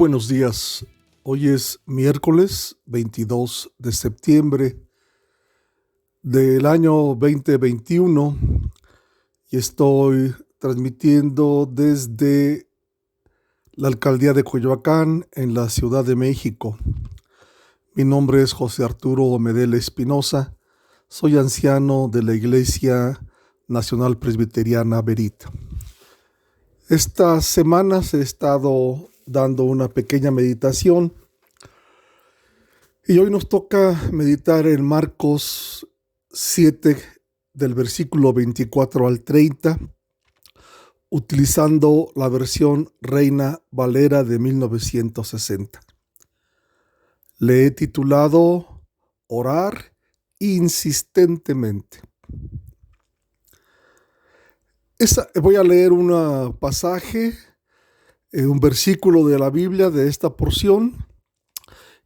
buenos días. Hoy es miércoles 22 de septiembre del año 2021 y estoy transmitiendo desde la alcaldía de Coyoacán en la Ciudad de México. Mi nombre es José Arturo Medel Espinosa. Soy anciano de la Iglesia Nacional Presbiteriana Berit. Estas semanas he estado dando una pequeña meditación y hoy nos toca meditar en Marcos 7 del versículo 24 al 30, utilizando la versión Reina Valera de 1960. Le he titulado Orar insistentemente. Voy a leer un pasaje, un versículo de la Biblia de esta porción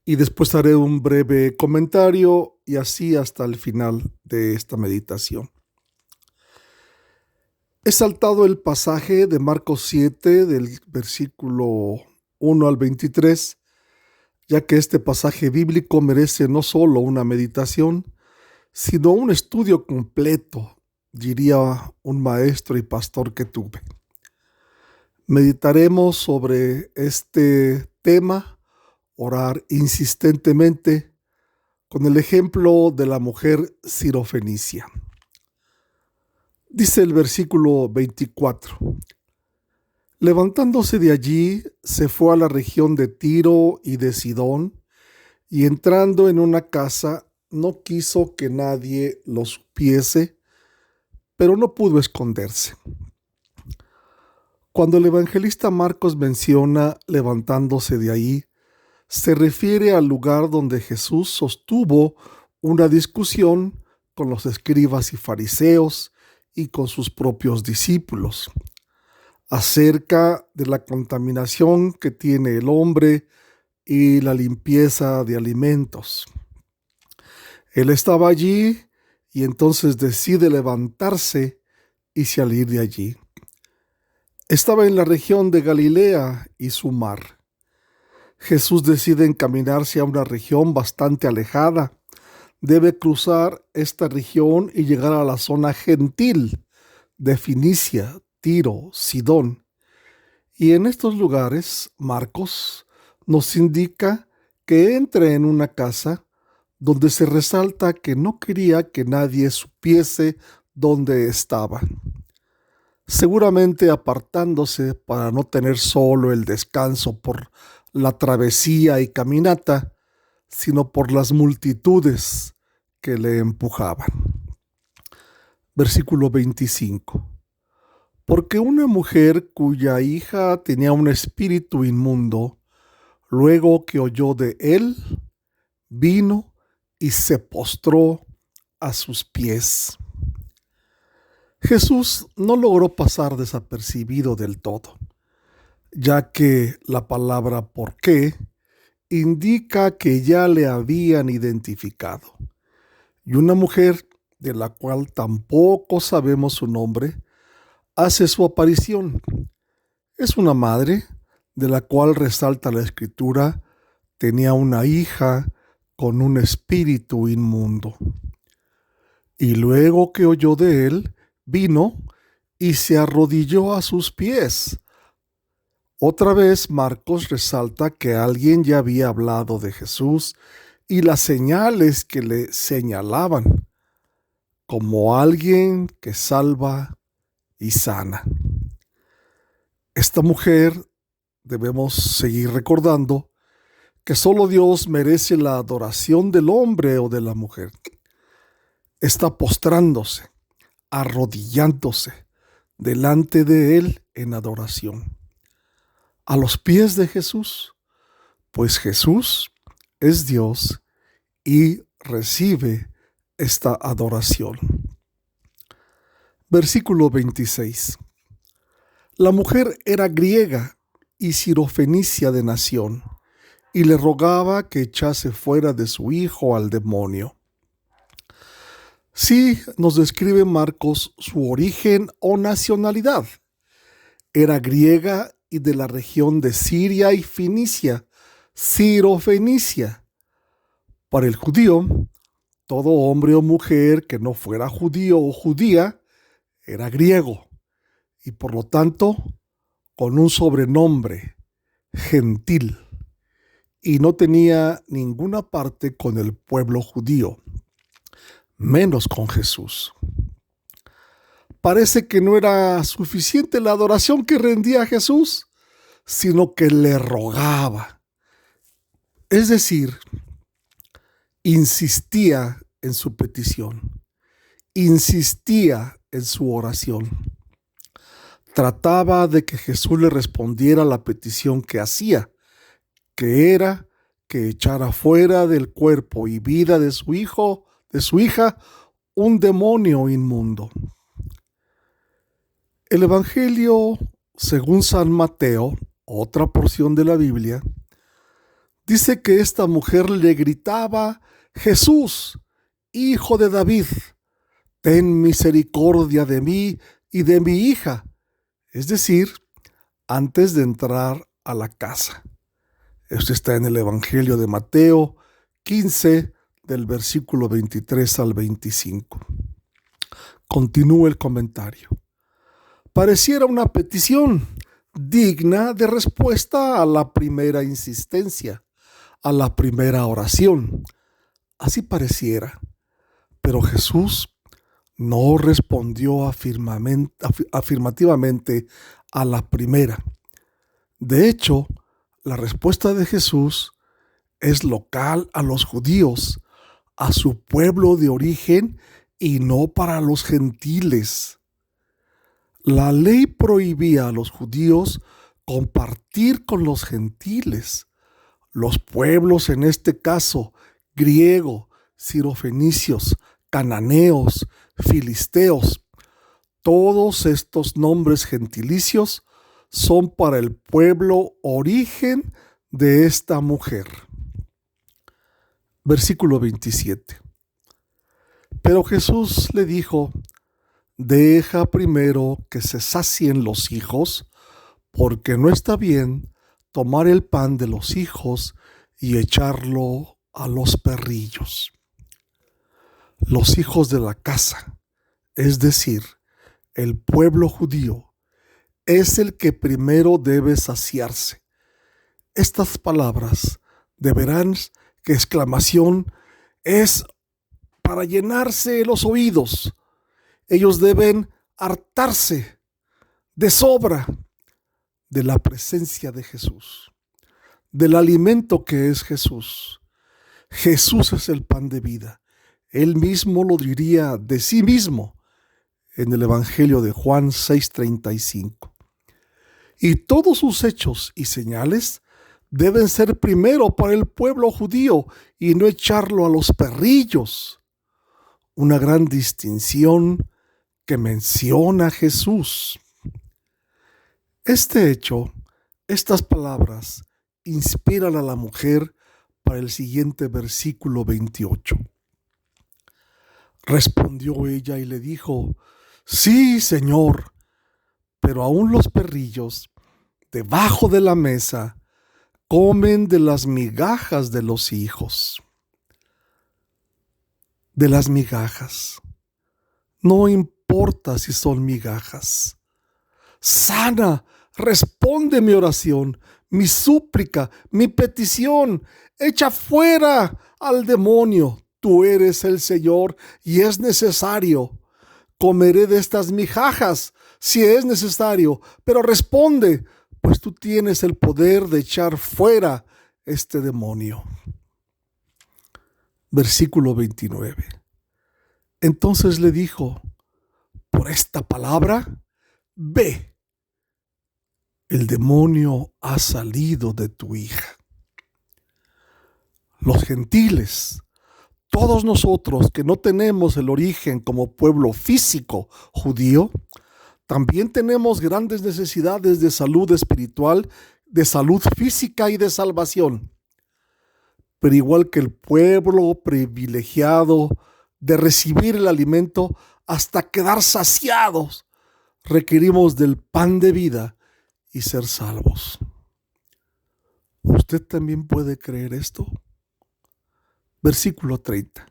y después haré un breve comentario y así hasta el final de esta meditación. He saltado el pasaje de Marcos 7 del versículo 1 al 23, ya que este pasaje bíblico merece no solo una meditación, sino un estudio completo, diría un maestro y pastor que tuve. Meditaremos sobre este tema, orar insistentemente, con el ejemplo de la mujer sirofenicia. Dice el versículo 24: levantándose de allí, se fue a la región de Tiro y de Sidón, y entrando en una casa, no quiso que nadie lo supiese, pero no pudo esconderse. Cuando el evangelista Marcos menciona levantándose de ahí, se refiere al lugar donde Jesús sostuvo una discusión con los escribas y fariseos y con sus propios discípulos acerca de la contaminación que tiene el hombre y la limpieza de alimentos. Él estaba allí y entonces decide levantarse y salir de allí. Estaba en la región de Galilea y su mar. Jesús decide encaminarse a una región bastante alejada. Debe cruzar esta región y llegar a la zona gentil de Fenicia, Tiro, Sidón. Y en estos lugares, Marcos nos indica que entre en una casa donde se resalta que no quería que nadie supiese dónde estaba, seguramente apartándose para no tener solo el descanso por la travesía y caminata, sino por las multitudes que le empujaban. Versículo 25. Porque una mujer cuya hija tenía un espíritu inmundo, luego que oyó de él, vino y se postró a sus pies. Jesús no logró pasar desapercibido del todo, ya que la palabra ¿por qué? Indica que ya le habían identificado. Y una mujer, de la cual tampoco sabemos su nombre, hace su aparición. Es una madre de la cual resalta la escritura, tenía una hija con un espíritu inmundo. Y luego que oyó de él, vino y se arrodilló a sus pies. Otra vez Marcos resalta que alguien ya había hablado de Jesús y las señales que le señalaban, como alguien que salva y sana. Esta mujer, debemos seguir recordando que solo Dios merece la adoración del hombre o de la mujer. Está postrándose, arrodillándose delante de él en adoración, a los pies de Jesús, pues Jesús es Dios y recibe esta adoración. Versículo 26. La mujer era griega y sirofenicia de nación, y le rogaba que echase fuera de su hijo al demonio. Sí, nos describe Marcos su origen o nacionalidad. Era griega y de la región de Siria y Fenicia, Ciro-Fenicia. Para el judío, todo hombre o mujer que no fuera judío o judía era griego y por lo tanto con un sobrenombre, gentil, y no tenía ninguna parte con el pueblo judío, menos con Jesús. Parece que no era suficiente la adoración que rendía a Jesús, sino que le rogaba. Es decir, insistía en su petición, insistía en su oración. Trataba de que Jesús le respondiera a la petición que hacía, que era que echara fuera del cuerpo y vida de su hijo, de su hija, un demonio inmundo. El Evangelio, según San Mateo, otra porción de la Biblia, dice que esta mujer le gritaba: Jesús, hijo de David, ten misericordia de mí y de mi hija. Es decir, antes de entrar a la casa. Esto está en el Evangelio de Mateo 15, del versículo 23 al 25. Continúa el comentario. Pareciera una petición digna de respuesta a la primera insistencia, a la primera oración. Así pareciera, pero Jesús no respondió afirmativamente a la primera. De hecho, la respuesta de Jesús es local a los judíos, a su pueblo de origen y no para los gentiles. La ley prohibía a los judíos compartir con los gentiles. Los pueblos, en este caso, griego, cirofenicios, cananeos, filisteos, todos estos nombres gentilicios son para el pueblo origen de esta mujer. Versículo 27. Pero Jesús le dijo: deja primero que se sacien los hijos, porque no está bien tomar el pan de los hijos y echarlo a los perrillos. Los hijos de la casa, es decir, el pueblo judío, es el que primero debe saciarse. Estas palabras deberán, que exclamación, es para llenarse los oídos. Ellos deben hartarse de sobra de la presencia de Jesús, del alimento que es Jesús. Jesús es el pan de vida. Él mismo lo diría de sí mismo en el Evangelio de Juan 6:35. Y todos sus hechos y señales deben ser primero para el pueblo judío y no echarlo a los perrillos. Una gran distinción que menciona Jesús. Este hecho, estas palabras, inspiran a la mujer para el siguiente versículo 28. Respondió ella y le dijo: sí, Señor, pero aún los perrillos debajo de la mesa comen de las migajas de los hijos. De las migajas. No importa si son migajas. Sana, responde mi oración, mi súplica, mi petición. Echa fuera al demonio. Tú eres el Señor y es necesario. Comeré de estas migajas si es necesario, pero responde, pues tú tienes el poder de echar fuera este demonio. Versículo 29. Entonces le dijo: por esta palabra, ve, el demonio ha salido de tu hija. Los gentiles, todos nosotros que no tenemos el origen como pueblo físico judío, también tenemos grandes necesidades de salud espiritual, de salud física y de salvación. Pero igual que el pueblo privilegiado de recibir el alimento hasta quedar saciados, requerimos del pan de vida y ser salvos. ¿Usted también puede creer esto? Versículo 30.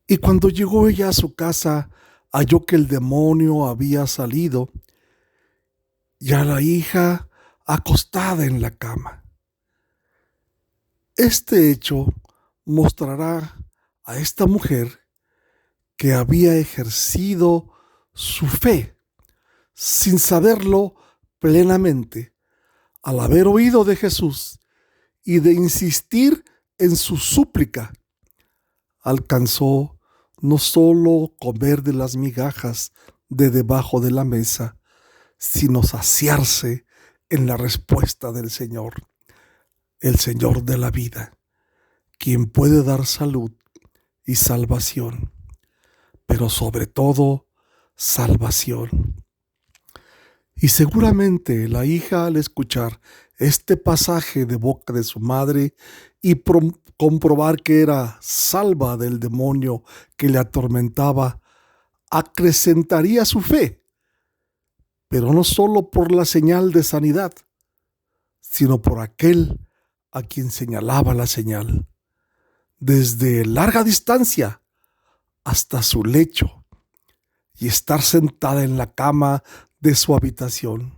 Y cuando llegó ella a su casa, halló que el demonio había salido y a la hija acostada en la cama. Este hecho mostrará a esta mujer que había ejercido su fe sin saberlo plenamente, al haber oído de Jesús y de insistir en su súplica, alcanzó no solo comer de las migajas de debajo de la mesa, sino saciarse en la respuesta del Señor, el Señor de la vida, quien puede dar salud y salvación, pero sobre todo salvación. Y seguramente la hija, al escuchar este pasaje de boca de su madre y comprobar que era salva del demonio que le atormentaba, acrecentaría su fe, pero no solo por la señal de sanidad, sino por aquel a quien señalaba la señal, desde larga distancia hasta su lecho y estar sentada en la cama de su habitación.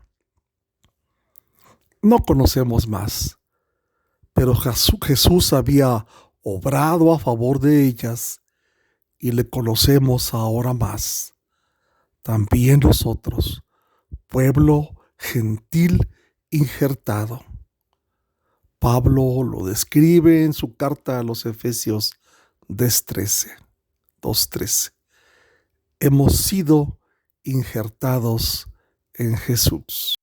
No conocemos más, pero Jesús había obrado a favor de ellas y le conocemos ahora más. También nosotros, pueblo gentil injertado. Pablo lo describe en su carta a los Efesios 2:13. Hemos sido injertados en Jesús.